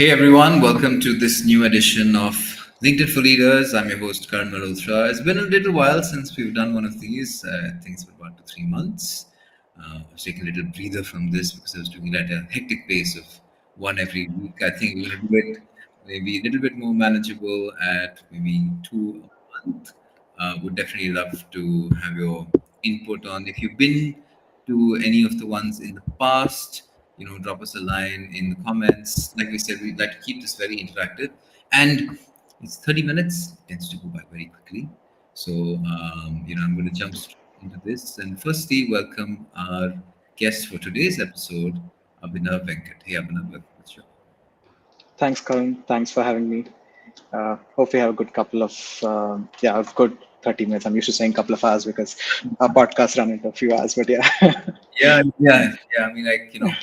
Hey everyone, welcome to this new edition of LinkedIn for Leaders. I'm your host Karan Malhotra. It's been a little while since we've done one of these. I think it's been about 2-3 months. I was taking a little breather from this because I was doing it at a hectic pace of one every week. I think we're going to do it maybe a little bit more manageable at maybe two a month. Would definitely love to have your input on if you've been to any of the ones in the past. Drop us a line in the comments. Like we said, we'd like to keep this very interactive, and it's 30 minutes. It tends to go by very quickly. So I'm going to jump straight into this, and firstly welcome our guest for today's episode, Abhinav Venkat. Hey Abhinav, welcome to the show. Thanks, Karan. Thanks for having me. Hope we have a good couple of, a good 30 minutes. I'm used to saying couple of hours because our podcasts run into a few hours, but yeah. Yeah. I mean,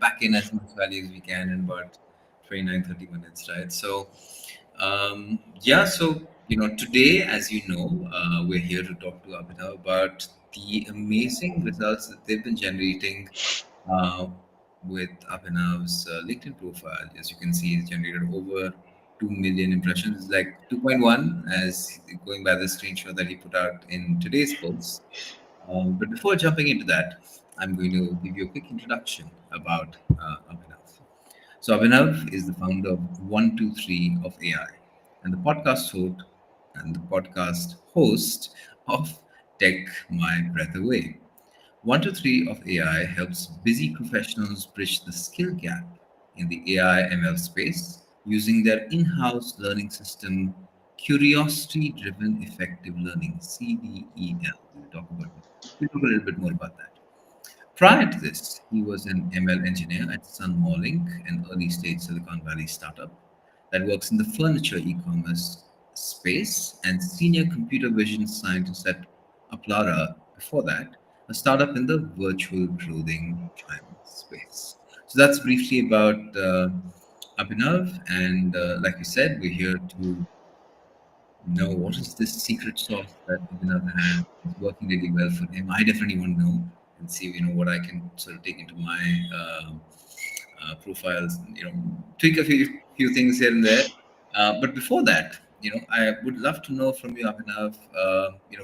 pack in as much value as we can in about 29-30 minutes, right? So today, as you know, we're here to talk to Abhinav about the amazing results that they've been generating uh, with Abhinav's LinkedIn profile. As you can see, it's generated over 2 million impressions. It's like 2.1, as going by the screenshot that he put out in today's post. But before jumping into that, I'm going to give you a quick introduction about Abhinav. So Abhinav is the founder of 123 of AI and the podcast host of Tech My Breath Away. 123 of AI helps busy professionals bridge the skill gap in the AI ML space using their in-house learning system, Curiosity Driven Effective Learning, CDEL. We'll talk a little bit more about that. Prior to this, he was an ML engineer at SunMall Inc., an early stage Silicon Valley startup that works in the furniture e commerce space, and senior computer vision scientist at Uplara before that, a startup in the virtual clothing Tryon space. So that's briefly about Abhinav. And like you said, we're here to know what is this secret sauce that Abhinav has is working really well for him. I definitely want to know and see, what I can sort of take into my profiles. Tweak a few things here and there. But before that, I would love to know from you, Abhinav.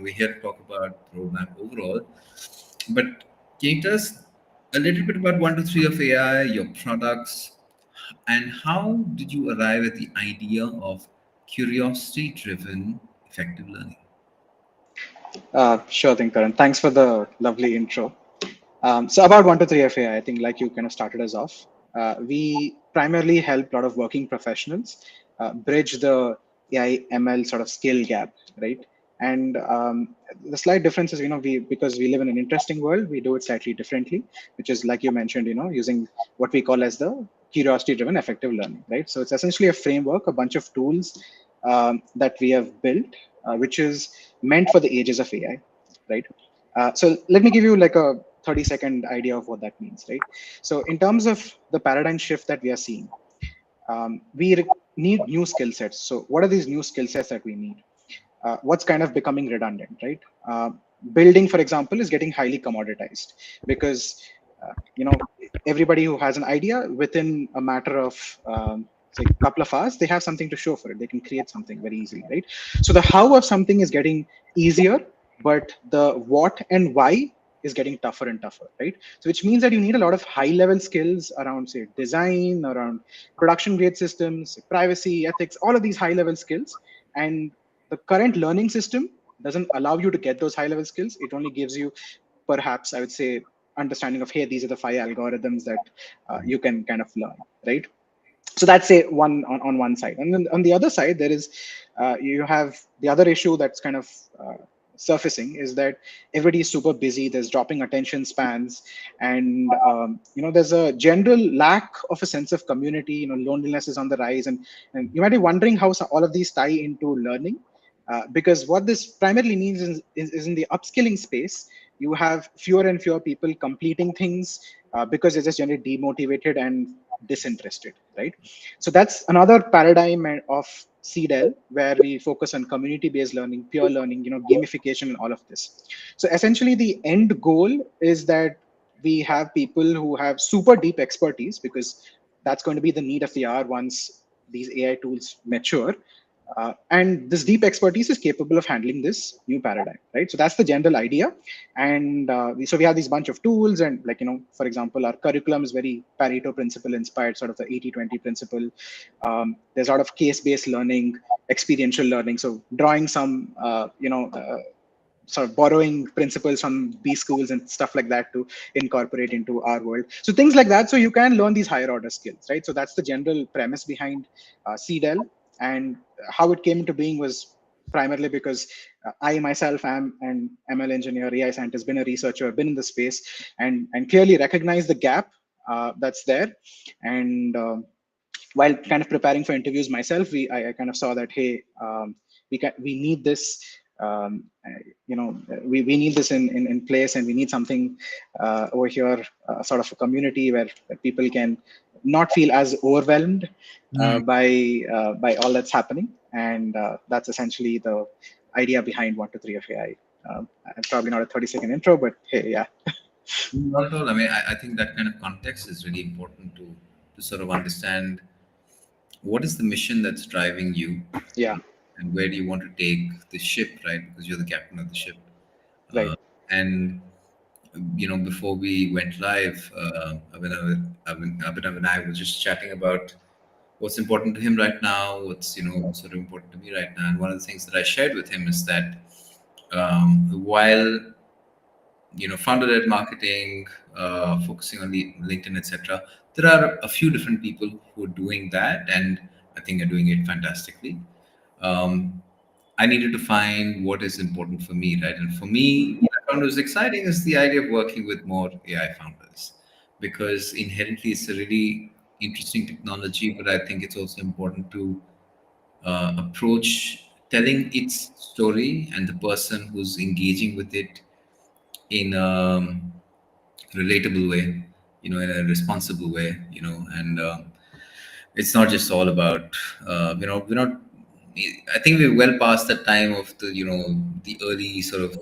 We're here to talk about the roadmap overall, but can you tell us a little bit about 123 of AI, your products, and how did you arrive at the idea of curiosity driven effective learning? Sure thing, Karan. Thanks for the lovely intro. So about 123 FAI, I think like you kind of started us off, we primarily help a lot of working professionals bridge the AI ML sort of skill gap, right? And the slight difference is, because we live in an interesting world, we do it slightly differently, which is like you mentioned, using what we call as the curiosity-driven effective learning, right? So it's essentially a framework, a bunch of tools that we have built, which is meant for the ages of AI, right? So let me give you like a 30-second idea of what that means, right? So in terms of the paradigm shift that we are seeing, need new skill sets. So what are these new skill sets that we need? What's kind of becoming redundant, right? Building, for example, is getting highly commoditized because, everybody who has an idea within a matter of, say, a couple of hours, they have something to show for it. They can create something very easily, right? So the how of something is getting easier, but the what and why is getting tougher and tougher, right? So which means that you need a lot of high level skills around, say, design, around production grade systems, privacy, ethics, all of these high level skills. And the current learning system doesn't allow you to get those high level skills. It only gives you, perhaps I would say, understanding of, hey, these are the 5 algorithms that you can kind of learn, right? So that's a one on one side, and then on the other side there is you have the other issue that's kind of surfacing is that everybody is super busy, there's dropping attention spans, and there's a general lack of a sense of community. Loneliness is on the rise, and you might be wondering how all of these tie into learning, because what this primarily means is in the upskilling space you have fewer and fewer people completing things because they're just generally demotivated and disinterested, right? So that's another paradigm of CDEL, where we focus on community-based learning, peer learning, gamification, and all of this. So essentially, the end goal is that we have people who have super deep expertise, because that's going to be the need of the hour once these AI tools mature. And this deep expertise is capable of handling this new paradigm, right? So that's the general idea. And so we have these bunch of tools, and like, for example, our curriculum is very Pareto principle inspired, sort of the 80-20 principle. There's a lot of case-based learning, experiential learning. So drawing some, sort of borrowing principles from B schools and stuff like that to incorporate into our world. So things like that. So you can learn these higher order skills, right? So that's the general premise behind CDEL. And how it came into being was primarily because I myself am an ML engineer, AI scientist, been a researcher, been in the space, and clearly recognize the gap that's there. And while kind of preparing for interviews myself, I kind of saw that, hey, we need this. We need this in place, and we need something over here, sort of a community where people can not feel as overwhelmed Hmm. by all that's happening. And that's essentially the idea behind 1 to 3 of AI. Probably not a 30-second intro, but hey, yeah. Not at all. I mean, I think that kind of context is really important to sort of understand what is the mission that's driving you, Yeah, and where do you want to take the ship, right? Because you're the captain of the ship. right. And before we went live, Abhinav and I were just chatting about what's important to him right now, what's sort of important to me right now. And one of the things that I shared with him is that while founder-led marketing, focusing on the LinkedIn, etc. There are a few different people who are doing that, and I think are doing it fantastically. Um, I needed to find what is important for me, right? And for me, what I found was exciting is the idea of working with more AI founders, because inherently it's a really interesting technology, but I think it's also important to approach telling its story and the person who's engaging with it in a relatable way, in a responsible way, and it's not just all about, we're not. I think we're well past that time of the early sort of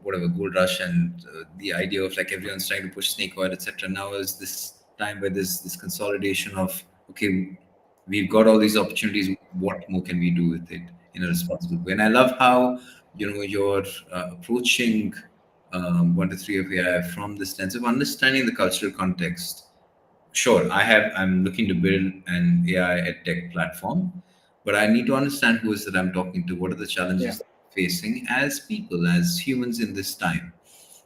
whatever gold rush, and the idea of like everyone's trying to push snake oil, etc. Now is this time where there's this consolidation of, okay, we've got all these opportunities. What more can we do with it in a responsible way? And I love how you're approaching 1 to 3 of AI from this sense of understanding the cultural context. Sure, I'm looking to build an AI EdTech platform, but I need to understand who is that I'm talking to. What are the Yeah, challenges that we're facing as people, as humans in this time?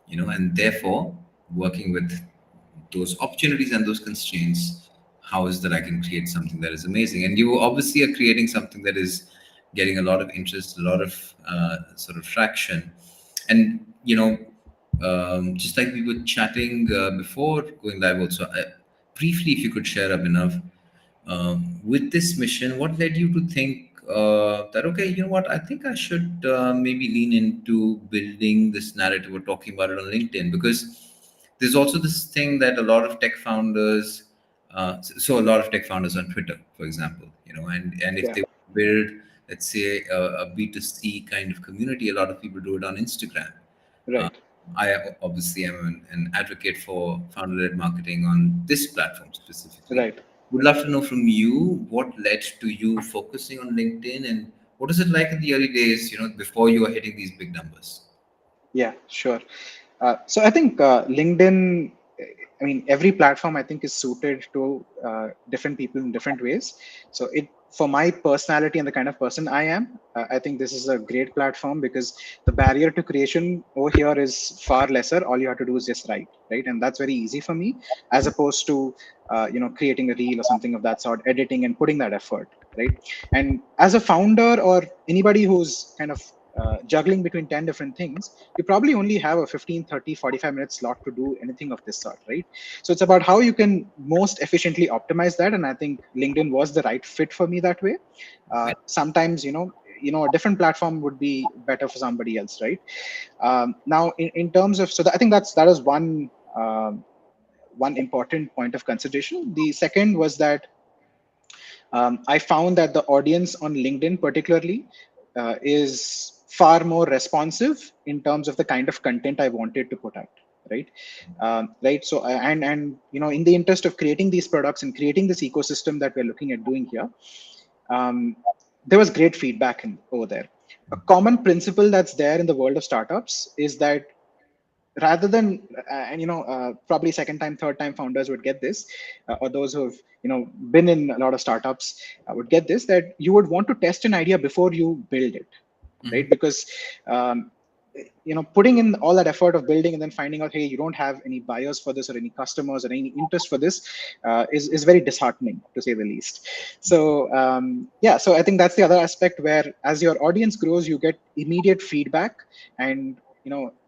And therefore working with those opportunities and those constraints, how is that I can create something that is amazing? And you obviously are creating something that is getting a lot of interest, a lot of sort of traction. And just like we were chatting before going live also, briefly, if you could share, Abhinav, with this mission, what led you to think that, okay, you know what, I think I should maybe lean into building this narrative or talking about it on LinkedIn? Because there's also this thing that a lot of tech founders, so a lot of tech founders on Twitter, for example, and if yeah, they build, let's say, a B2C kind of community, a lot of people do it on Instagram. uh, right. I obviously am an advocate for founder-led marketing on this platform specifically. Right. Would love to know from you what led to you focusing on LinkedIn, and what is it like in the early days, before you were hitting these big numbers? Yeah, sure. So I think LinkedIn, I mean, every platform I think is suited to different people in different ways. So for my personality and the kind of person I am, I think this is a great platform because the barrier to creation over here is far lesser. All you have to do is just write, right? And that's very easy for me, as opposed to, creating a reel or something of that sort, editing and putting that effort, right? And as a founder or anybody who's kind of juggling between 10 different things, you probably only have a 15, 30, 45 minute slot to do anything of this sort, right? So it's about how you can most efficiently optimize that. And I think LinkedIn was the right fit for me that way. Sometimes, a different platform would be better for somebody else, right? Now, in terms of, I think that is one important point of consideration. The second was that I found that the audience on LinkedIn, particularly, is far more responsive in terms of the kind of content I wanted to put out. right? Right. So and in the interest of creating these products and creating this ecosystem that we're looking at doing here, um, there was great feedback over there. A common principle that's there in the world of startups is that rather than and probably second time, third time founders would get this, or those who have been in a lot of startups would get this, that you would want to test an idea before you build it, right? Mhm. Because um, putting in all that effort of building and then finding out, hey, you don't have any buyers for this or any customers or any interest for this, is very disheartening, to say the least. So yeah, so I think that's the other aspect, where as your audience grows, you get immediate feedback. And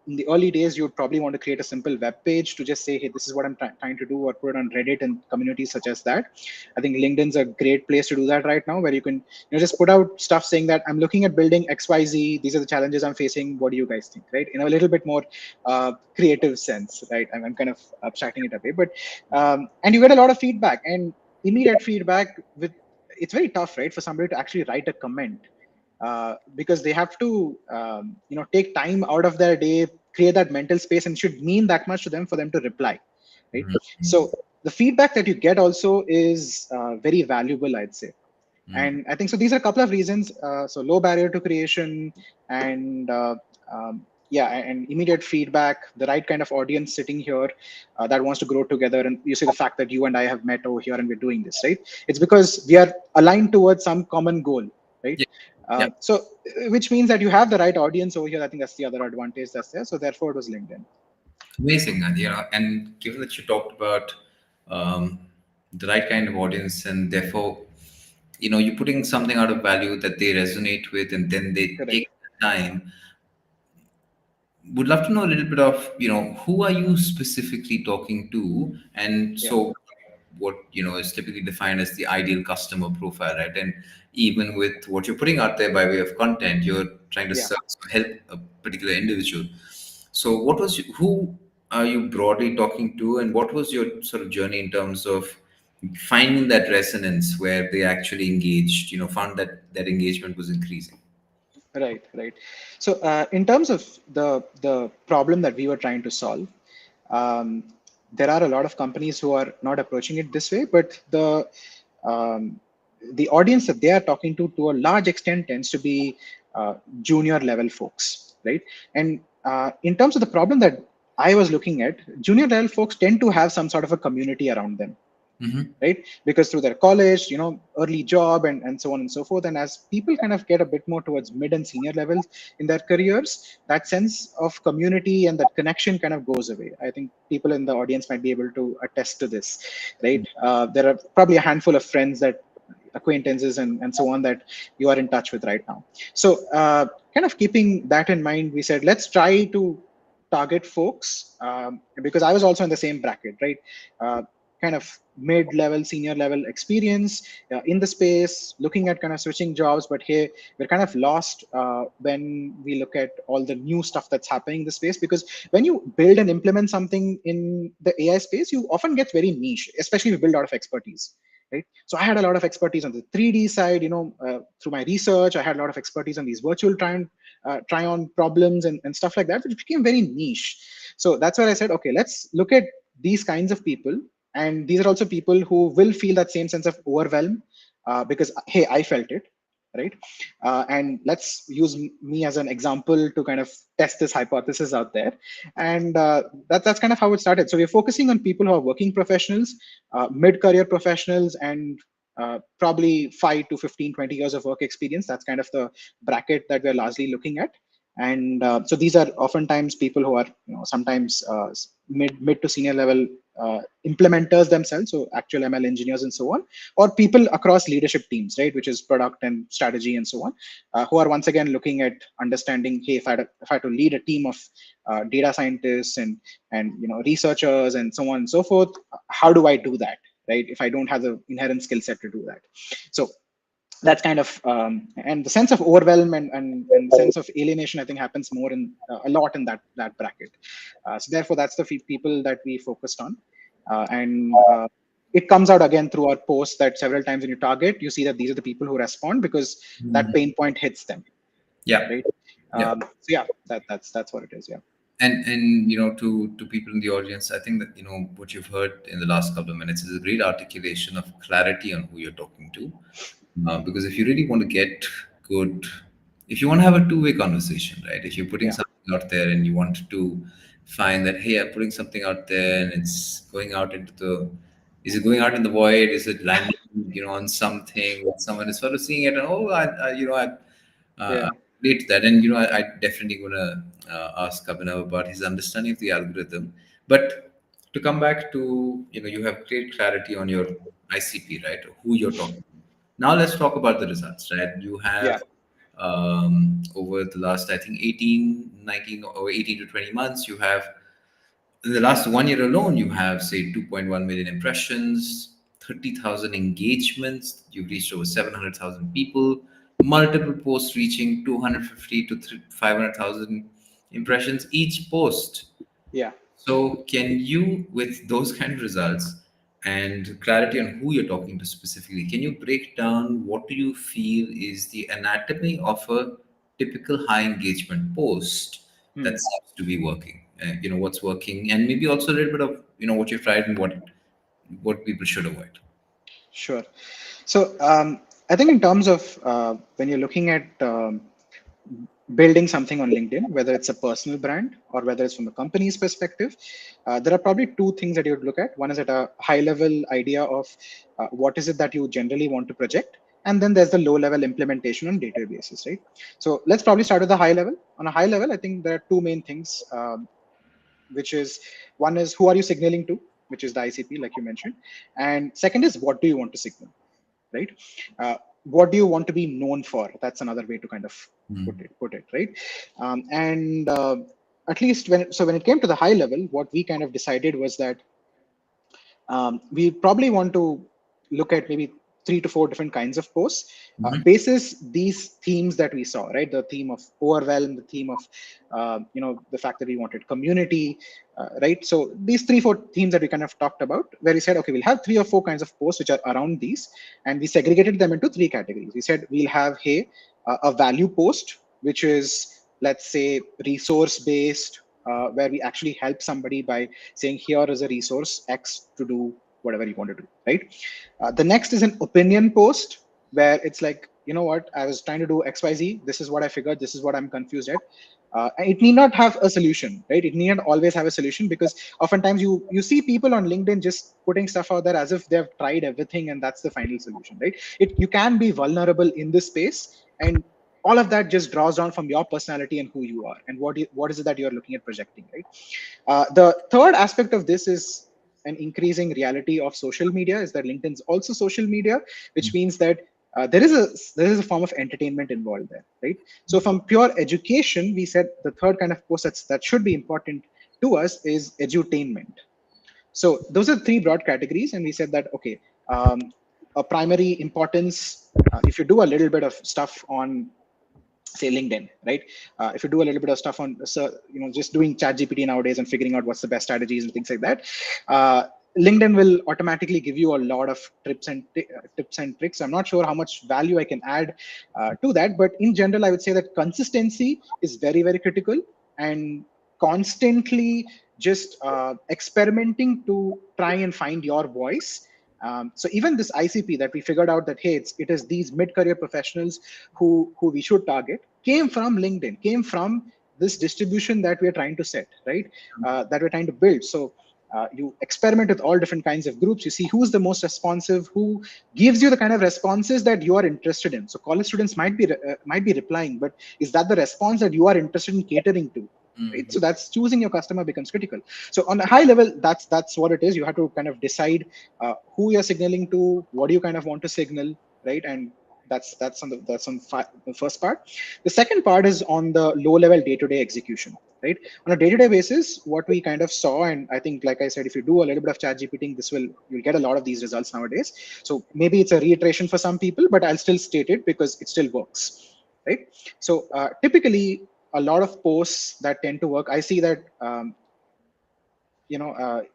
in the early days, you would probably want to create a simple web page to just say, hey, this is what I'm trying to do, or put it on Reddit and communities such as that. I think LinkedIn's a great place to do that right now, where you can just put out stuff saying that I'm looking at building XYZ. These are the challenges I'm facing. What do you guys think? Right? In a little bit more creative sense, right? I'm kind of abstracting it away, but and you get a lot of feedback and immediate feedback. It's very tough, right, for somebody to actually write a comment, because they have to take time out of their day, create that mental space, and should mean that much to them for them to reply, right? So the feedback that you get also is very valuable, I'd say. Mhm. And I think so these are a couple of reasons. So low barrier to creation, and yeah, and immediate feedback, the right kind of audience sitting here that wants to grow together. And you see the fact that you and I have met over here and we're doing this, right? It's because we are aligned towards some common goal, right? Yeah. Yeah. So which means that you have the right audience over here. I think that's the other advantage that's there. So therefore it was LinkedIn. Amazing. And, and given that you talked about um, the right kind of audience, and therefore, you're putting something out of value that they resonate with, and then they Correct. take the time. Would love to know a little bit of, who are you specifically talking to? And Yeah. so what, is typically defined as the ideal customer profile, right? And even with what you're putting out there by way of content, you're trying to Yeah. serve, help a particular individual. So who are you broadly talking to, and what was your sort of journey in terms of finding that resonance where they actually engaged, found that that engagement was increasing? Right, right. So, in terms of the problem that we were trying to solve, um, there are a lot of companies who are not approaching it this way, but um, the audience that they are talking to a large extent, tends to be junior level folks, right? And in terms of the problem that I was looking at, junior level folks tend to have some sort of a community around them, Mm-hmm. right? Because through their college, early job, and so on and so forth. And as people kind of get a bit more towards mid and senior levels in their careers, that sense of community and that connection kind of goes away. I think people in the audience might be able to attest to this, right? There are probably a handful of friends, that acquaintances, and so on, that you are in touch with right now. So kind of keeping that in mind, we said, let's try to target folks, because I was also in the same bracket, right? Kind of mid-level, senior level experience in the space, looking at kind of switching jobs. But hey, we're kind of lost when we look at all the new stuff that's happening in the space, because when you build and implement something in the AI space, you often get very niche, especially if you build out of expertise. Right. So I had a lot of expertise on the 3D side, through my research. I had a lot of expertise on these virtual try-on problems, and stuff like that, which became very niche. So that's where I said, okay, let's look at these kinds of people. And these are also people who will feel that same sense of overwhelm, because hey, I felt it, right? And let's use me as an example to kind of test this hypothesis out there. And that's kind of how it started. So we're focusing on people who are working professionals, mid-career professionals, and probably 5 to 15, 20 years of work experience. That's kind of the bracket that we're largely looking at. And so these are oftentimes people who are, sometimes mid to senior level implementers themselves, so actual ML engineers and so on, or people across leadership teams, right, which is product and strategy and so on, who are once again looking at understanding, hey, if I had to lead a team of data scientists and researchers and so on and so forth, how do I do that, right? If I don't have the inherent skill set to do that. So that's kind of and the sense of overwhelm and sense of alienation, I think, happens more in a lot in that bracket. So therefore that's the people that we focused on, and it comes out again through our posts, that several times when you target, you see that these are the people who respond because that pain point hits them, Yeah. right? Yeah. So yeah, that's what it is. Yeah. And to people in the audience, I think that what you've heard in the last couple of minutes is a great articulation of clarity on who you're talking to. Because if you really want to get good, if you want to have a two-way conversation, right? If you're putting Yeah, something out there and you want to find that, hey, I'm putting something out there and it's going out into the, is it going out in the void? Is it landing, on something that someone is sort of seeing it and I yeah, relate to that. And I definitely gonna ask Abhinav about his understanding of the algorithm. But to come back to, you have great clarity on your ICP, right? Who you're talking to. Now let's talk about the results, right? You yeah, have over the last, I think, 18, 19, or 18 to 20 months, you have in the last 1 year alone, you have, say, 2.1 million impressions, 30,000 engagements, you've reached over 700,000 people, multiple posts reaching 250 to 500,000 impressions each post. yeah. So, can you, with those kind of results and clarity on who you're talking to specifically, can you break down what do you feel is the anatomy of a typical high engagement post Hmm. that seems to be working? What's working, and maybe also a little bit of what you've tried and what people should avoid. Sure. So I think in terms of when you're looking at building something on LinkedIn, whether it's a personal brand or whether it's from a company's perspective, there are probably two things that you would look at. One is at a high level idea of what is it that you generally want to project. And then there's the low level implementation on day-to-day basis, right? So let's probably start with the high level. On a high level, I think there are two main things, which is one is who are you signaling to, which is the ICP, like you mentioned. And second is what do you want to signal, right? What do you want to be known for? That's another way to kind of put it, right? And at least when it came to the high level, what we kind of decided was that we probably want to look at maybe 3 to 4 different kinds of posts basis these themes that we saw, right? The theme of overwhelm, the theme of the fact that we wanted community, right? So these 3 4 themes that we kind of talked about, where we said, okay, we'll have 3 or 4 kinds of posts which are around these, and we segregated them into 3 categories. We said we'll have, hey, a value post, which is, let's say, resource based, where we actually help somebody by saying here is a resource X to do whatever you want to do, right? The next is an opinion post, where it's like, you know what, I was trying to do XYZ, this is what I figured, this is what I'm confused at. It need not have a solution, right? It need not always have a solution, because oftentimes you see people on LinkedIn just putting stuff out there as if they've tried everything and that's the final solution, right? You can be vulnerable in this space, and all of that just draws down from your personality and who you are and what is it that you're looking at projecting, right? The third aspect of this is an increasing reality of social media, is that LinkedIn's also social media, which means that there is a form of entertainment involved there, right? So from pure education, we said the third kind of post that should be important to us is edutainment. So those are 3 broad categories, and we said that, okay, a primary importance, if you do a little bit of stuff on, say, LinkedIn, right? If you do a little bit of stuff on, so just doing chat GPT nowadays and figuring out what's the best strategies and things like that, uh, LinkedIn will automatically give you a lot of tips and tricks. I'm not sure how much value I can add to that, but in general, I would say that consistency is very, very critical, and constantly just experimenting to try and find your voice. So even this ICP that we figured out that, hey, it is these mid-career professionals who we should target, came from LinkedIn, came from this distribution that we're trying to set, right? That we're trying to build. So you experiment with all different kinds of groups. You see who's the most responsive, who gives you the kind of responses that you are interested in. So college students might be replying, but is that the response that you are interested in catering to? Right? So that's choosing your customer becomes critical. So on a high level, that's what it is. You have to kind of decide who you're signaling to, what do you kind of want to signal, right? And the first part. The second part is on the low level day-to-day execution, right? On a day-to-day basis, what we kind of saw, and I think, like I said, if you do a little bit of chat GPT, you'll get a lot of these results nowadays. So maybe it's a reiteration for some people, but I'll still state it because it still works, right? So typically, a lot of posts that tend to work, I see that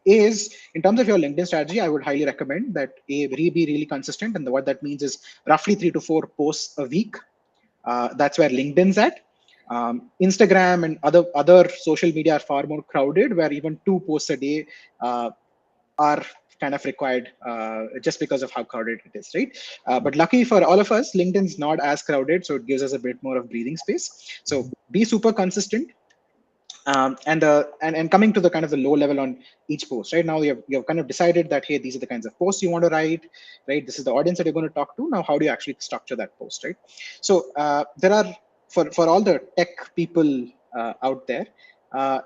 is, in terms of your LinkedIn strategy, I would highly recommend that be really consistent, and what that means is roughly 3 to 4 posts a week. That's where LinkedIn's at. Instagram and other social media are far more crowded, where even 2 posts a day are kind of required just because of how crowded it is, right? But lucky for all of us, LinkedIn's not as crowded, so it gives us a bit more of breathing space. So be super consistent. And coming to the kind of the low level on each post, right? Now you've kind of decided that, hey, these are the kinds of posts you want to write, right? This is the audience that you're going to talk to. Now, how do you actually structure that post, right? So there are, for all the tech people out there, uh,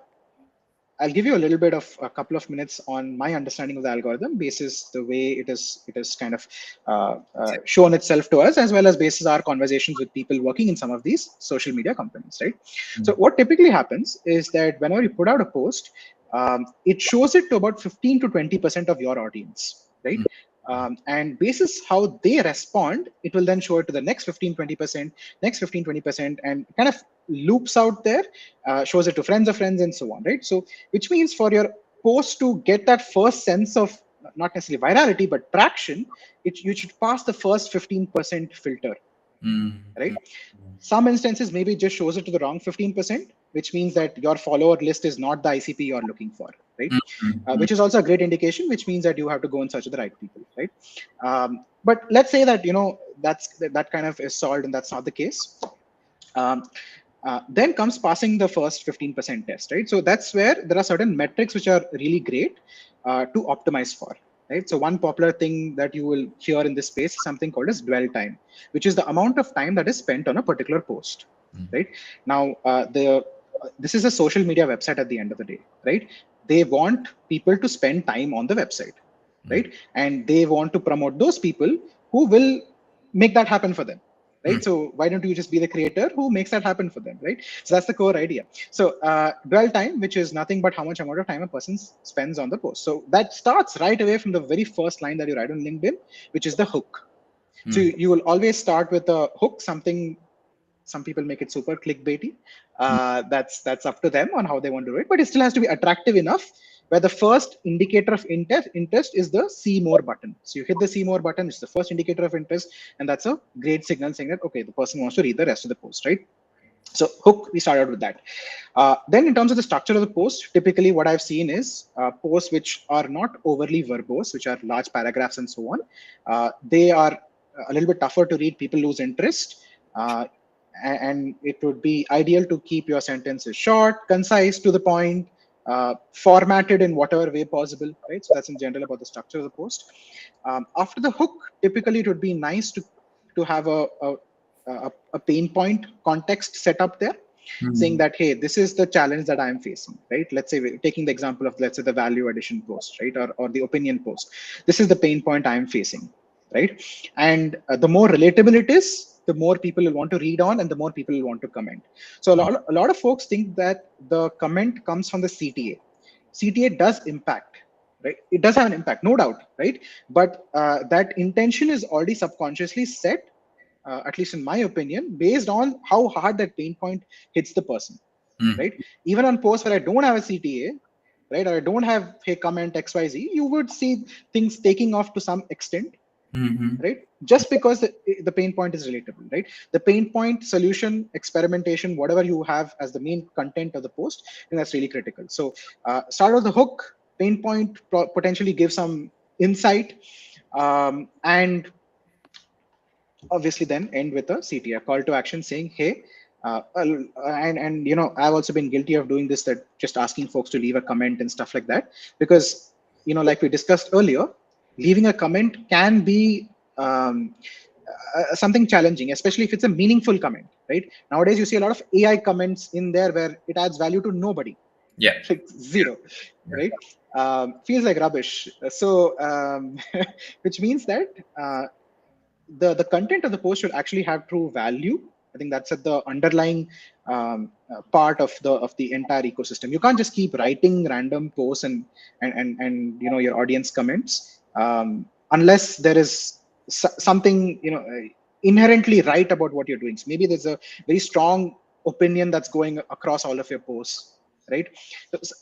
I'll give you a little bit of a couple of minutes on my understanding of the algorithm, basis the way it is kind of shown itself to us, as well as basis our conversations with people working in some of these social media companies, right? So what typically happens is that whenever you put out a post, it shows it to about 15 to 20% of your audience, right? And basis how they respond, it will then show it to the next 15-20%, next 15-20%, and kind of loops out there, shows it to friends of friends, and so on, right? So which means for your post to get that first sense of not necessarily virality but traction, you should pass the first 15% filter, right? Some instances maybe just shows it to the wrong 15%, which means that your follower list is not the ICP you're looking for, right? Which is also a great indication, which means that you have to go and search for the right people, right? But let's say that that kind of is solved and that's not the case. Then comes passing the first 15% test, right? So that's where there are certain metrics which are really great to optimize for, right? So one popular thing that you will hear in this space is something called as dwell time, which is the amount of time that is spent on a particular post, right? Now, this is a social media website at the end of the day, right? They want people to spend time on the website, right? And they want to promote those people who will make that happen for them, right? So why don't you just be the creator who makes that happen for them, right? So that's the core idea. So dwell time, which is nothing but how much amount of time a person spends on the post. So that starts right away from the very first line that you write on LinkedIn, which is the hook. So you will always start with a hook, something. Some people make it super clickbaity. That's up to them on how they want to do it, but it still has to be attractive enough. Where the first indicator of interest is the see more button. So you hit the see more button, it's the first indicator of interest, and that's a great signal saying that okay, the person wants to read the rest of the post, right? So hook, we start out with that. Then in terms of the structure of the post, typically what I've seen is posts which are not overly verbose, which are large paragraphs and so on. They are a little bit tougher to read. People lose interest. And it would be ideal to keep your sentences short, concise, to the point, formatted in whatever way possible, right? So that's in general about the structure of the post. After the hook, typically it would be nice to have a pain point context set up there, saying that, hey, this is the challenge that I'm facing, right? Let's say we're taking the example of, let's say, the value addition post, right? Or the opinion post. This is the pain point I'm facing, right? And the more relatable it is, the more people will want to read on and the more people will want to comment. So a lot of folks think that the comment comes from the CTA. CTA does impact, right? It does have an impact, no doubt, right? But that intention is already subconsciously set, at least in my opinion, based on how hard that pain point hits the person, right? Even on posts where I don't have a CTA, right, or I don't have, hey, comment XYZ, you would see things taking off to some extent, right? Just because the pain point is relatable, right? The pain point, solution, experimentation, whatever you have as the main content of the post, and that's really critical. So start with the hook, pain point, potentially give some insight, and obviously then end with a CTA, call to action, saying, hey, and I've also been guilty of doing this, that just asking folks to leave a comment and stuff like that, because like we discussed earlier, leaving a comment can be something challenging, especially if it's a meaningful comment, right? Nowadays you see a lot of AI comments in there where it adds value to nobody. Yeah. Like zero, right? Feels like rubbish. So which means that the content of the post should actually have true value. I think that's at the underlying part of the entire ecosystem. You can't just keep writing random posts and your audience comments unless there is something inherently right about what you're doing. So maybe there's a very strong opinion that's going across all of your posts, right?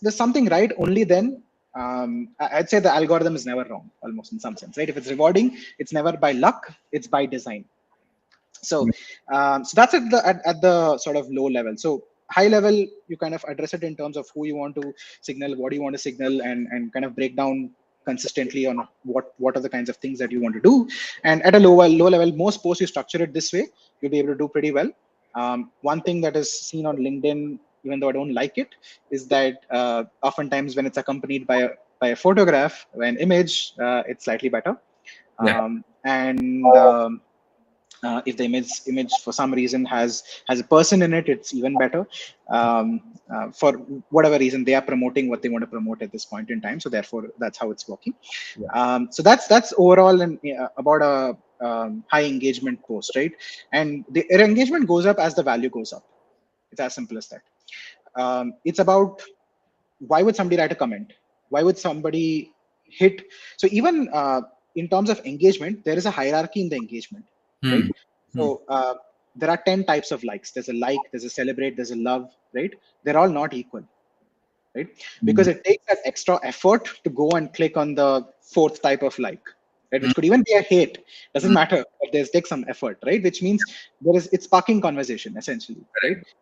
There's something right. Only then I'd say the algorithm is never wrong, almost in some sense, right? If it's rewarding, it's never by luck, it's by design. So so that's at the sort of low level. So high level, you kind of address it in terms of who you want to signal, what do you want to signal, and kind of break down consistently on what are the kinds of things that you want to do. And at a low level, most posts you structure it this way, you'll be able to do pretty well. One thing that is seen on LinkedIn, even though I don't like it, is that oftentimes when it's accompanied by a photograph, by an image, it's slightly better. Yeah. And if the image for some reason has a person in it, it's even better. For whatever reason, they are promoting what they want to promote at this point in time, so therefore that's how it's working. Yeah. So that's overall about a high engagement post, right? And the engagement goes up as the value goes up. It's as simple as that. It's about, why would somebody write a comment? Why would somebody hit? So even in terms of engagement, there is a hierarchy in the engagement, right? Hmm. Hmm. So there are 10 types of likes. There's a like, there's a celebrate, there's a love, right? They're all not equal, right? Hmm. Because it takes that extra effort to go and click on the fourth type of like, right? Hmm. Which could even be a hate, doesn't Hmm. matter, but there's take some effort, right? Which means it's sparking conversation essentially, right? Correct.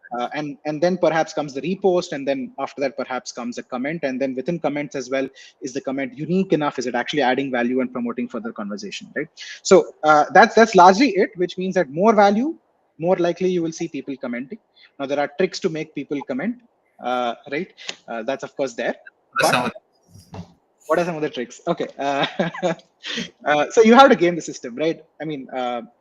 And then perhaps comes the repost, and then after that perhaps comes a comment, and then within comments as well, is the comment unique enough? Is it actually adding value and promoting further conversation, right? So that's largely it, which means that more value, more likely you will see people commenting. Now there are tricks to make people comment, right? That's of course there, That's but how. what are some of the tricks? Okay. So you have to game the system, right? I mean,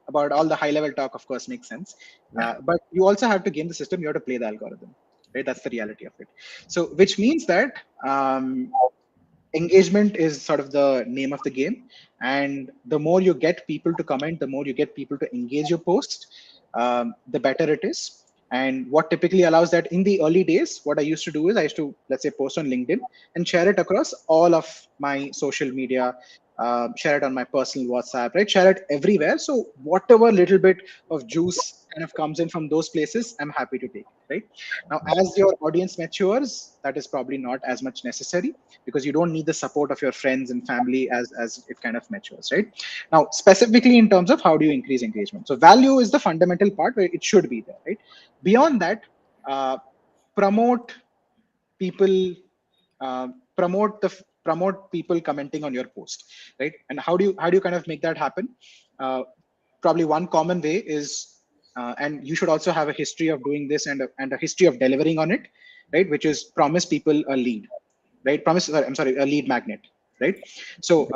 about all the high level talk, of course, makes sense. Yeah. But you also have to game the system. You have to play the algorithm, right? That's the reality of it. So, which means that engagement is sort of the name of the game. And the more you get people to comment, the more you get people to engage your post, the better it is. And what typically allows that, in the early days, what I used to do is I used to, let's say, post on LinkedIn and share it across all of my social media, share it on my personal WhatsApp, right? Share it everywhere. So whatever little bit of juice kind of comes in from those places, I'm happy to take it, right? Now, as your audience matures, that is probably not as much necessary, because you don't need the support of your friends and family as it kind of matures, right? Now, specifically in terms of how do you increase engagement, so value is the fundamental part where it should be there, right? Beyond that, uh, promote people, uh, promote people commenting on your post, right? And how do you kind of make that happen? uh, Probably one common way is, and you should also have a history of doing this, and a history of delivering on it, right? Which is promise people a lead, right? I'm sorry, a lead magnet, right? So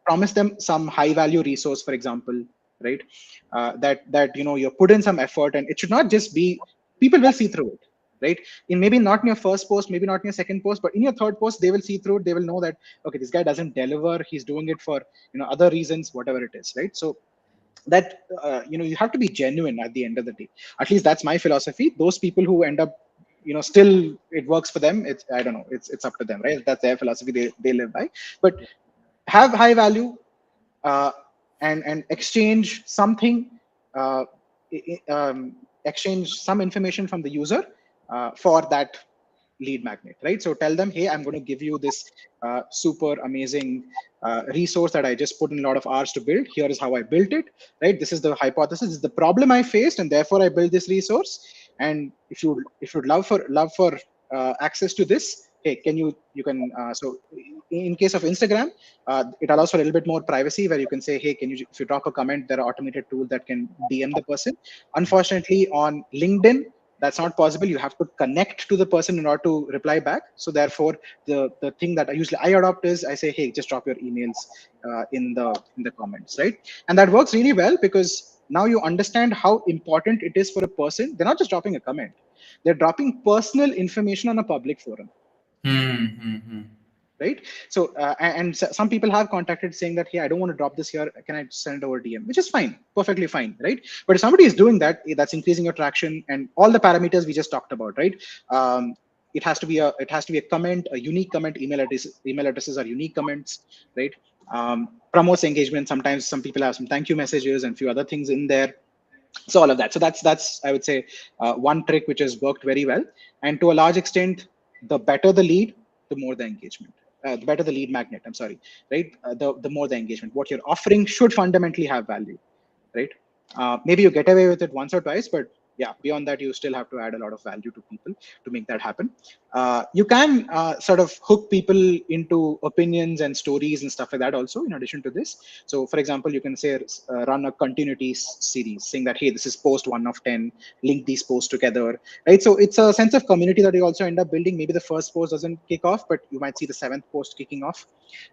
promise them some high value resource, for example, right? That you put in some effort, and it should not just be, people will see through it, right? In maybe not in your first post, maybe not in your second post, but in your third post, they will see through it. They will know that, okay, this guy doesn't deliver. He's doing it for other reasons, whatever it is, right? So that you have to be genuine at the end of the day. At least that's my philosophy. Those people who end up still it works for them, it's, I don't know, it's up to them, right? That's their philosophy, they live by. But have high value, uh, and exchange something, uh, exchange some information from the user for that lead magnet, right? So tell them, hey, I'm going to give you this super amazing resource that I just put in a lot of hours to build. Here is how I built it, right? This is the hypothesis, this is the problem I faced, and therefore I built this resource. And if you'd love for access to this, hey, you can so in case of Instagram, it allows for a little bit more privacy, where you can say, hey, if you drop a comment, there are automated tools that can DM the person. Unfortunately, on LinkedIn, that's not possible. You have to connect to the person in order to reply back. So therefore, the thing that I adopt is, I say, hey, just drop your emails in the comments, right? And that works really well, because now you understand how important it is for a person. They're not just dropping a comment, they're dropping personal information on a public forum, Hmm. Hmm. Hmm. right? So some people have contacted saying that, hey, I don't want to drop this here, can I send it over DM? Which is fine, perfectly fine, right? But if somebody is doing that, that's increasing your traction and all the parameters we just talked about, right? It has to be a comment, a unique comment. Email addresses are unique comments, right? Promotes engagement. Sometimes some people have some thank you messages and few other things in there. So all of that. So that's I would say one trick which has worked very well. And to a large extent, the better the lead, the more the engagement. The better the lead magnet, I'm sorry, right? The more the engagement. What you're offering should fundamentally have value, right? Maybe you get away with it once or twice, but yeah, beyond that, you still have to add a lot of value to people to make that happen. You can sort of hook people into opinions and stories and stuff like that also, in addition to this. So, for example, you can say run a continuity series saying that, hey, this is post 1 of 10, link these posts together, right? So it's a sense of community that you also end up building. Maybe the first post doesn't kick off, but you might see the seventh post kicking off,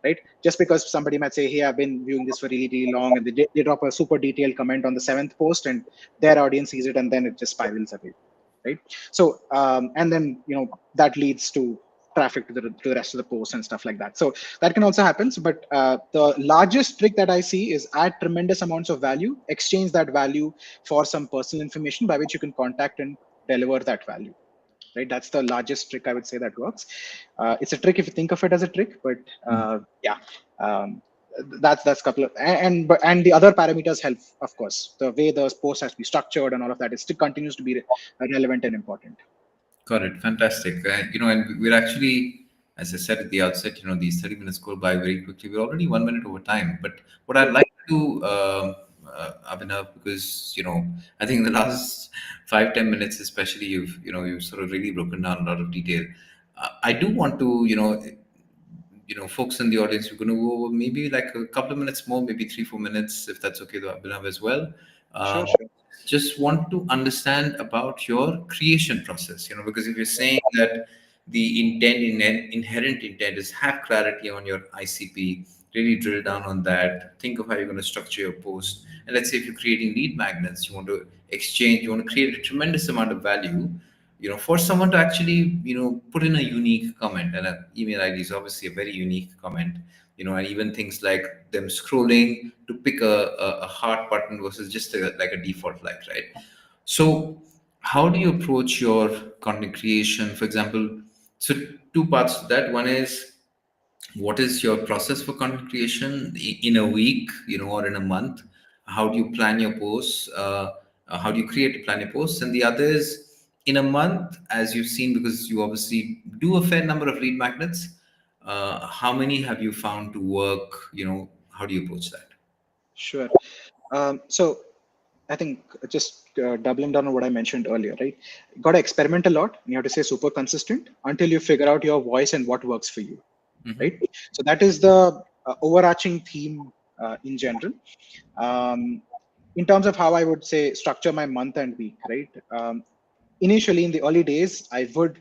right? Just because somebody might say, hey, I've been viewing this for really, really long, and they drop a super detailed comment on the seventh post, and their audience sees it, and then it just spirals away, right? So, and then, that leads to traffic to the rest of the post and stuff like that. So that can also happen. But the largest trick that I see is add tremendous amounts of value, exchange that value for some personal information by which you can contact and deliver that value, right? That's the largest trick I would say that works. It's a trick if you think of it as a trick, but yeah, um, that's a couple of, and the other parameters help, of course. The way the post has to be structured and all of that, it still continues to be relevant and important. Got it. Fantastic. And we're actually, as I said at the outset, these 30 minutes go by very quickly. We're already 1 minute over time. But what I'd Cool. like to, Abhinav, because, I think in the last 5-10 minutes, especially, you've sort of really broken down a lot of detail. I do want to, folks in the audience, we're going to go over maybe like a couple of minutes more, maybe 3-4 minutes, if that's okay to Abhinav as well. Sure, Um, sure. just want to understand about your creation process, because if you're saying that the inherent intent is have clarity on your ICP, really drill down on that, think of how you're going to structure your post. And let's say if you're creating lead magnets, you want to exchange, you want to create a tremendous amount of value, for someone to actually, put in a unique comment, and an email ID is obviously a very unique comment, and even things like them scrolling to pick a heart button versus just like a default like, right? So how do you approach your content creation, for example? So two parts to that. One is, what is your process for content creation in a week, or in a month? How do you plan your posts? How do you create plan your posts? And the other is, in a month, as you've seen, because you obviously do a fair number of lead magnets, how many have you found to work? How do you approach that? Sure. So I think just doubling down on what I mentioned earlier, right? You got to experiment a lot. And you have to stay super consistent until you figure out your voice and what works for you, right? So that is the overarching theme in general. Um, in terms of how I would say structure my month and week, right? Initially, in the early days, I would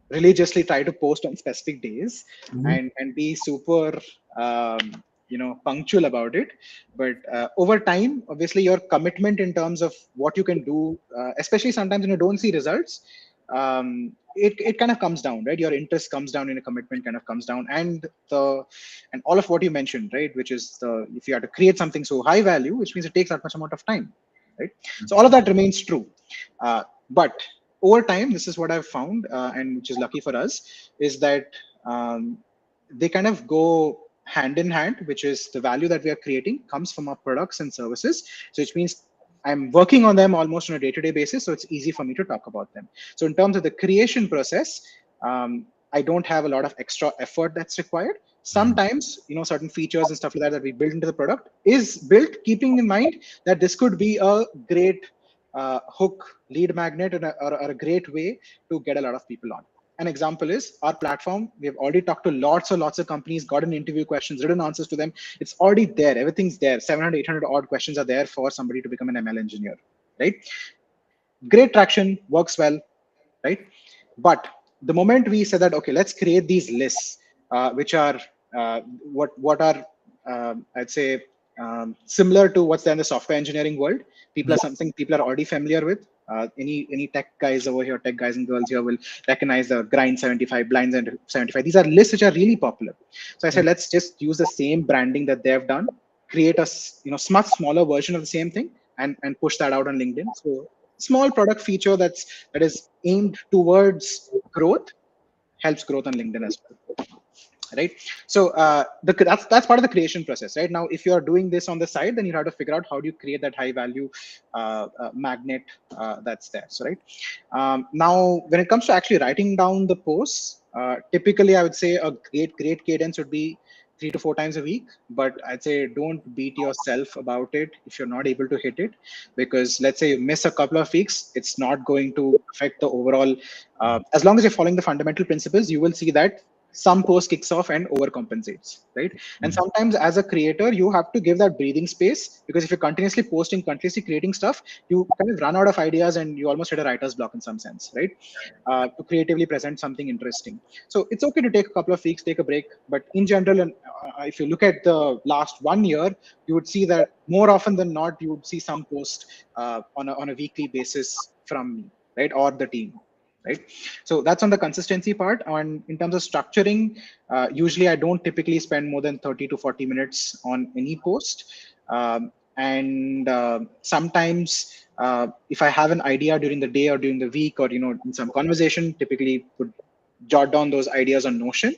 religiously try to post on specific days and be super punctual about it. But over time, obviously, your commitment in terms of what you can do, especially sometimes when you don't see results, it kind of comes down, right? Your interest comes down and your commitment kind of comes down, and all of what you mentioned, right, which is the, if you have to create something so high value, which means it takes that much amount of time, right? So all of that remains true. But over time, this is what I've found, and which is lucky for us, is that um, they kind of go hand in hand, which is the value that we are creating comes from our products and services. So which means I'm working on them almost on a day-to-day basis, so it's easy for me to talk about them. So in terms of the creation process, I don't have a lot of extra effort that's required. Sometimes, certain features and stuff like that we build into the product is built keeping in mind that this could be a great hook, lead magnet, or a great way to get a lot of people on. An example is our platform. We have already talked to lots and lots of companies, gotten interview questions, written answers to them. It's already there. Everything's there. 700, 800 odd questions are there for somebody to become an ML engineer, right? Great traction, works well, right? But the moment we said that, okay, let's create these lists, which are what are I'd say similar to what's there in the software engineering world. People are something people are already familiar with. Any tech guys over here, tech guys and girls here will recognize the grind 75, blind 75. These are lists which are really popular. So I said, let's just use the same branding that they've done, create a much smaller version of the same thing, and push that out on LinkedIn. So small product feature that is aimed towards growth helps growth on LinkedIn as well, right? So that's part of the creation process, right? Now, if you are doing this on the side, then you have to figure out how do you create that high value magnet that's there. So right now, when it comes to actually writing down the posts, typically I would say a great cadence would be 3 to 4 times a week, but I'd say don't beat yourself about it if you're not able to hit it, because let's say you miss a couple of weeks, it's not going to affect the overall. As long as you're following the fundamental principles, you will see that some post kicks off and overcompensates, right? And Mhm. sometimes as a creator, you have to give that breathing space, because if you're continuously posting, continuously creating stuff, you kind of run out of ideas and you almost hit a writer's block in some sense, right? To creatively present something interesting. So it's okay to take a couple of weeks, take a break. But in general, and if you look at the last 1 year, you would see that more often than not, you would see some post on a weekly basis from me, right, or the team, right? So that's on the consistency part. And in terms of structuring, usually I don't typically spend more than 30 to 40 minutes on any post. And sometimes if I have an idea during the day or during the week, or in some conversation, typically would jot down those ideas on Notion,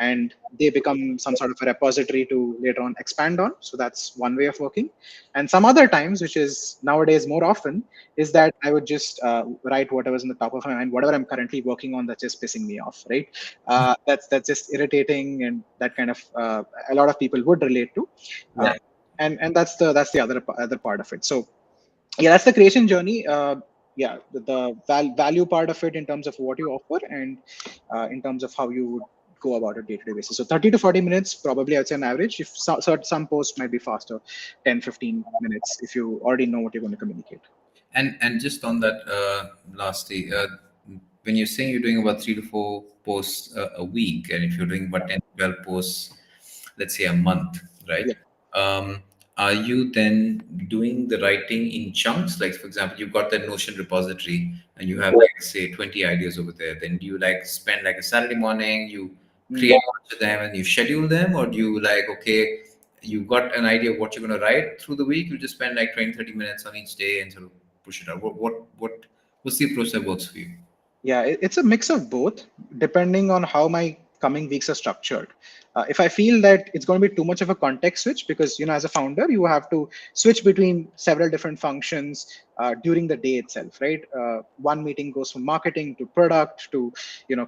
and they become some sort of a repository to later on expand on. So that's one way of working. And some other times, which is nowadays more often, is that I would just write whatever's in the top of my mind, whatever I'm currently working on that's just pissing me off, right? That's just irritating, and that kind of a lot of people would relate to. Uh, Yeah. and that's the other part of it. So yeah, that's the creation journey. Yeah, the value part of it in terms of what you offer, and in terms of how you would go about it day-to-day basis. So 30 to 40 minutes, probably I'd say an average. If some posts might be faster, 10-15 minutes, if you already know what you're going to communicate. And just on that, lastly, when you're saying you're doing about 3 to 4 posts a week, and if you're doing about 10 to 12 posts, let's say a month, right? Yeah. Um, are you then doing the writing in chunks? Like, for example, you've got that Notion repository and you have, like, say, 20 ideas over there. Then do you like spend like a Saturday morning, you create Mm. a bunch of them and you schedule them? Or do you like, okay, you've got an idea of what you're going to write through the week, you just spend like 20, 30 minutes on each day and sort of push it out? What's the approach that works for you? Yeah, it's a mix of both, depending on how my coming weeks are structured. If I feel that it's going to be too much of a context switch, because as a founder, you have to switch between several different functions during the day itself, right? One meeting goes from marketing to product to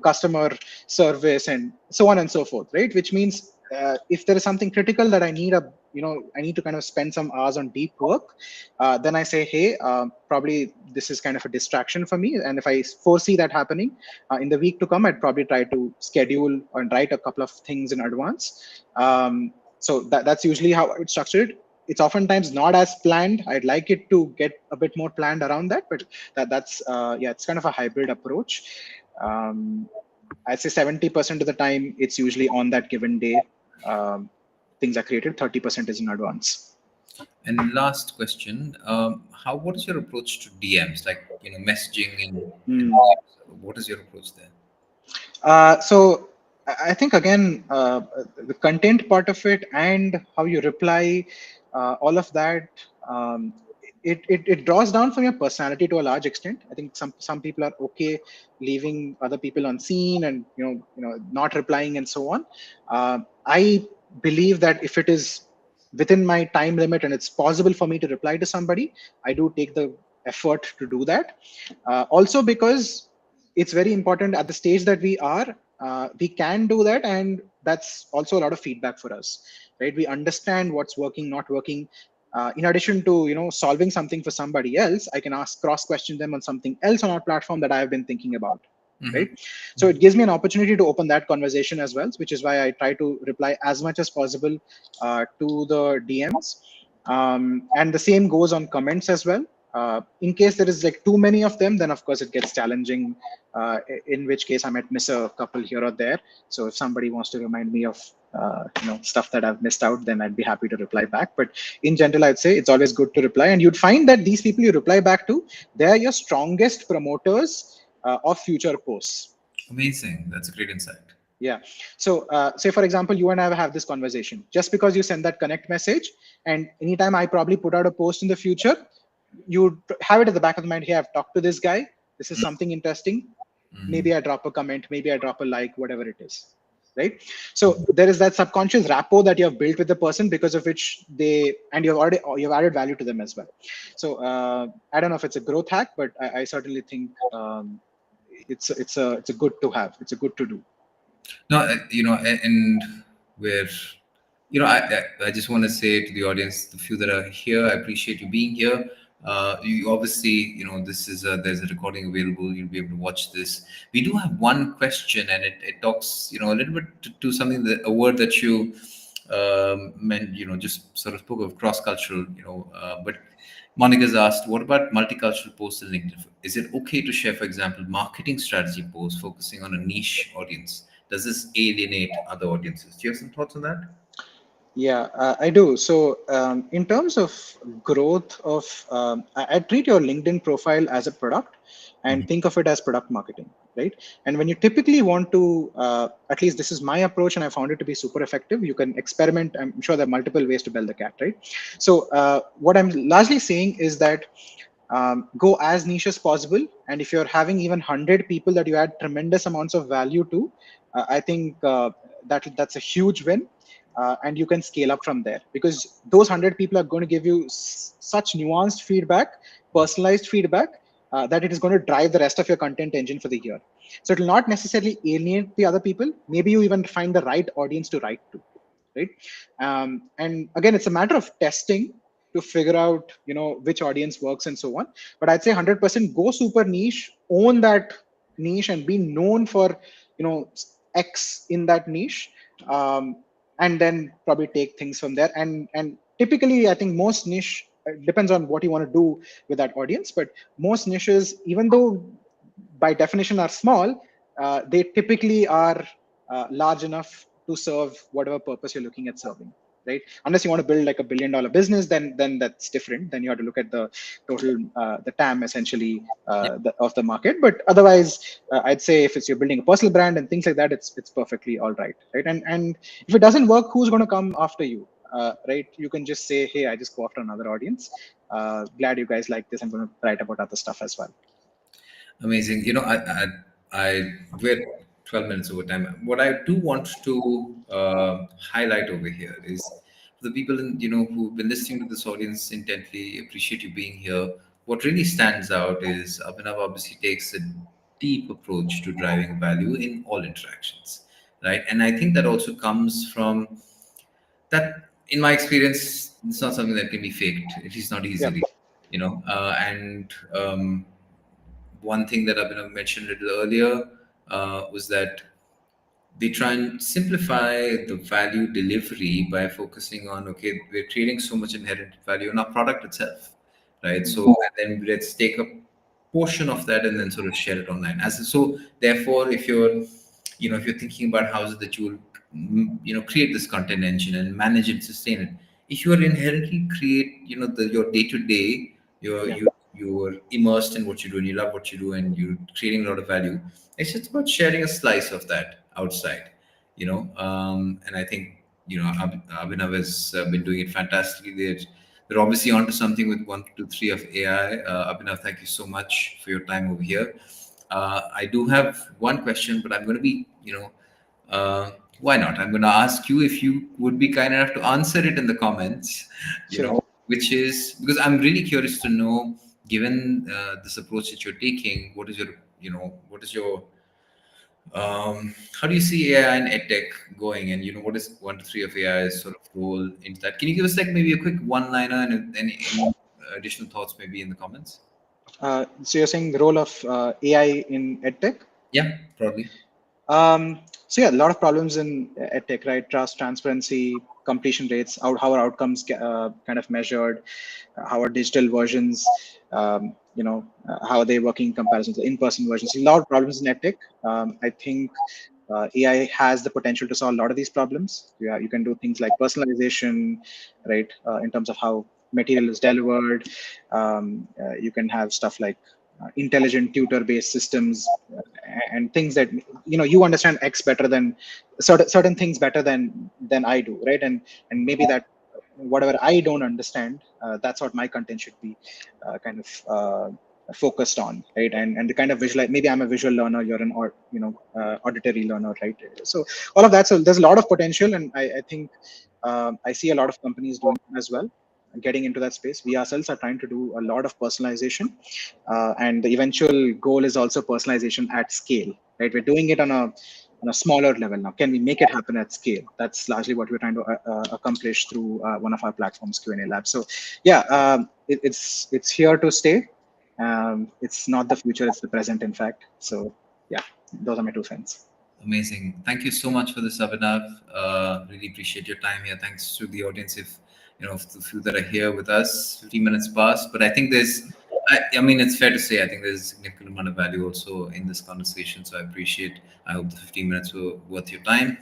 customer service and so on and so forth, right? Which means if there is something critical that I need to kind of spend some hours on deep work, then I say, hey, probably this is kind of a distraction for me. And if I foresee that happening in the week to come, I'd probably try to schedule and write a couple of things in advance. So that's usually how it's structured. It's oftentimes not as planned. I'd like it to get a bit more planned around that, but that's yeah, it's kind of a hybrid approach. Um, I'd say 70% of the time it's usually on that given day. Um, Things are created. 30% is in advance. And last question, how what is your approach to DMs, like messaging in Hmm. DMs? What is your approach there? So I think again, the content part of it and how you reply, all of that, um, it draws down from your personality to a large extent. I think some people are okay leaving other people unseen and not replying and so on. I believe that if it is within my time limit and it's possible for me to reply to somebody, I do take the effort to do that. Also because it's very important at the stage that we are, we can do that, and that's also a lot of feedback for us, right? We understand what's working, not working. In addition to solving something for somebody else, I can ask cross question them on something else on our platform that I have been thinking about, Hmm. right? So it gives me an opportunity to open that conversation as well, which is why I try to reply as much as possible to the DMs. And the same goes on comments as well. In case there is like too many of them, then of course it gets challenging, in which case I might miss a couple here or there. So if somebody wants to remind me of stuff that I've missed out, then I'd be happy to reply back. But in general, I'd say it's always good to reply, and you'd find that these people you reply back to, they are your strongest promoters of future posts. Amazing. That's a great insight. Yeah. So, say for example, you and I have this conversation. Just because you send that connect message, and anytime I probably put out a post in the future, you have it at the back of the mind. Hey, I've talked to this guy. This is something interesting. Maybe I drop a comment. Maybe I drop a like. Whatever it is, right? So there is that subconscious rapport that you have built with the person, because of which you've added value to them as well. So I don't know if it's a growth hack, but I certainly think it's a good to have. It's a good to do. No, and where. I just want to say to the audience, the few that are here, I appreciate you being here. You obviously, this is there's a recording available. You'll be able to watch this. We do have one question, and it talks, a little bit to something that a word that you meant, just sort of spoke of cross cultural, but Monica's asked, what about multicultural posts in LinkedIn? Is it okay to share, for example, marketing strategy posts focusing on a niche audience? Does this alienate other audiences? Do you have some thoughts on that? Yeah, I do. So, in terms of growth of, I treat your LinkedIn profile as a product and think of it as product marketing, right? And when you typically want to, at least this is my approach, and I found it to be super effective. You can experiment. I'm sure there are multiple ways to build the cat, right? So, what I'm largely saying is that go as niche as possible, and if you're having even 100 people that you add tremendous amounts of value to, I think that's a huge win. And you can scale up from there, because those 100 people are going to give you such nuanced feedback, personalized feedback, that it is going to drive the rest of your content engine for the year. So it will not necessarily alienate the other people. Maybe you even find the right audience to write to, right? And again, it's a matter of testing to figure out, which audience works and so on. But I'd say 100% go super niche, own that niche, and be known for, X in that niche. And then probably take things from there. And typically, I think most niche, depends on what you want to do with that audience, but most niches, even though by definition are small, they typically are large enough to serve whatever purpose you're looking at serving, right? Unless you want to build like $1 billion business, then that's different. Then you have to look at the total, the TAM essentially, of the market. But otherwise, I'd say if you're building a personal brand and things like that, it's perfectly all right, right? And if it doesn't work, who's going to come after you? Right? You can just say, hey, I just go after another audience. Glad you guys like this. I'm going to write about other stuff as well. Amazing. We're 12 minutes over time. What I do want to highlight over here is for the people who've been listening to this audience intently, appreciate you being here. What really stands out is Abhinav obviously takes a deep approach to driving value in all interactions, right? And I think that also comes from that. In my experience, it's not something that can be faked, at least not Yeah. easily, and one thing that Abhinav mentioned a little earlier was that they try and simplify the value delivery by focusing on, okay, we're creating so much inherent value in our product itself, right? Mm. So and then let's take a portion of that and then sort of share it online. So therefore, if you're thinking about how is it that you will create this content engine and manage it, sustain it, if you are inherently create your day to day, you're Yeah. you you're immersed in what you do and you love what you do and you're creating a lot of value, it's just about sharing a slice of that outside, and I think Abhinav has been doing it fantastically. They're obviously onto something with 1 2 3 of AI. Abhinav, thank you so much for your time over here. I do have one question, but I'm going to be, why not? I'm going to ask you if you would be kind enough to answer it in the comments, Sure. which is because I'm really curious to know, given this approach that you're taking, what is your how do you see AI and EdTech going? And what is 1 to 3 of AI's sort of role into that? Can you give us like maybe a quick one-liner and any additional thoughts maybe in the comments? So you're saying the role of AI in edtech? Yeah, probably. So yeah, a lot of problems in edtech, right? Trust, transparency, completion rates, how are outcomes kind of measured, how are digital versions, how are they working in comparison to in-person versions? A lot of problems in edtech. I think AI has the potential to solve a lot of these problems. Yeah, you can do things like personalization, right? In terms of how material is delivered. You can have stuff like intelligent tutor-based systems, and things that you understand X better than certain things better than I do, right? And maybe that whatever I don't understand, that's what my content should be kind of focused on, right? And the kind of visual, maybe I'm a visual learner, you're an auditory learner, right? So all of that. So there's a lot of potential, and I think I see a lot of companies doing as well, getting into that space. We ourselves are trying to do a lot of personalization, and the eventual goal is also personalization at scale, right? We're doing it on a on a smaller level now? Can we make it happen at scale? That's largely what we're trying to accomplish through one of our platforms, Q&A Lab. So yeah, it's here to stay. It's not the future, it's the present, in fact. So yeah, those are my 2 cents. Amazing. Thank you so much for this, Abhinav. Really appreciate your time here. Thanks to the audience. If the few that are here with us, 15 minutes past, but I think I mean, it's fair to say, I think there's a significant amount of value also in this conversation. So I hope the 15 minutes were worth your time.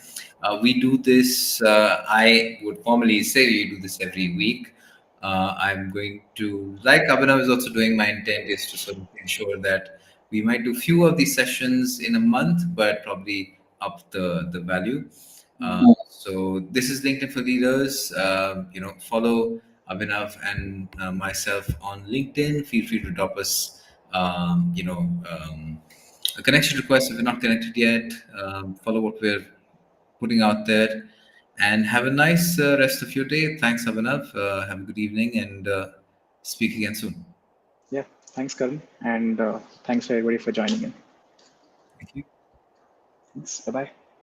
We do this, I would formally say we do this every week. I'm going to, like Abhinav is also doing, my intent is to sort of ensure that we might do few of these sessions in a month, but probably up the value. So this is LinkedIn for Leaders. Follow Abhinav and myself on LinkedIn. Feel free to drop us, a connection request if you're not connected yet. Follow what we're putting out there, and have a nice rest of your day. Thanks, Abhinav. Have a good evening, and speak again soon. Yeah, thanks, Karan, and thanks for everybody for joining in. Thank you. Thanks. Bye bye.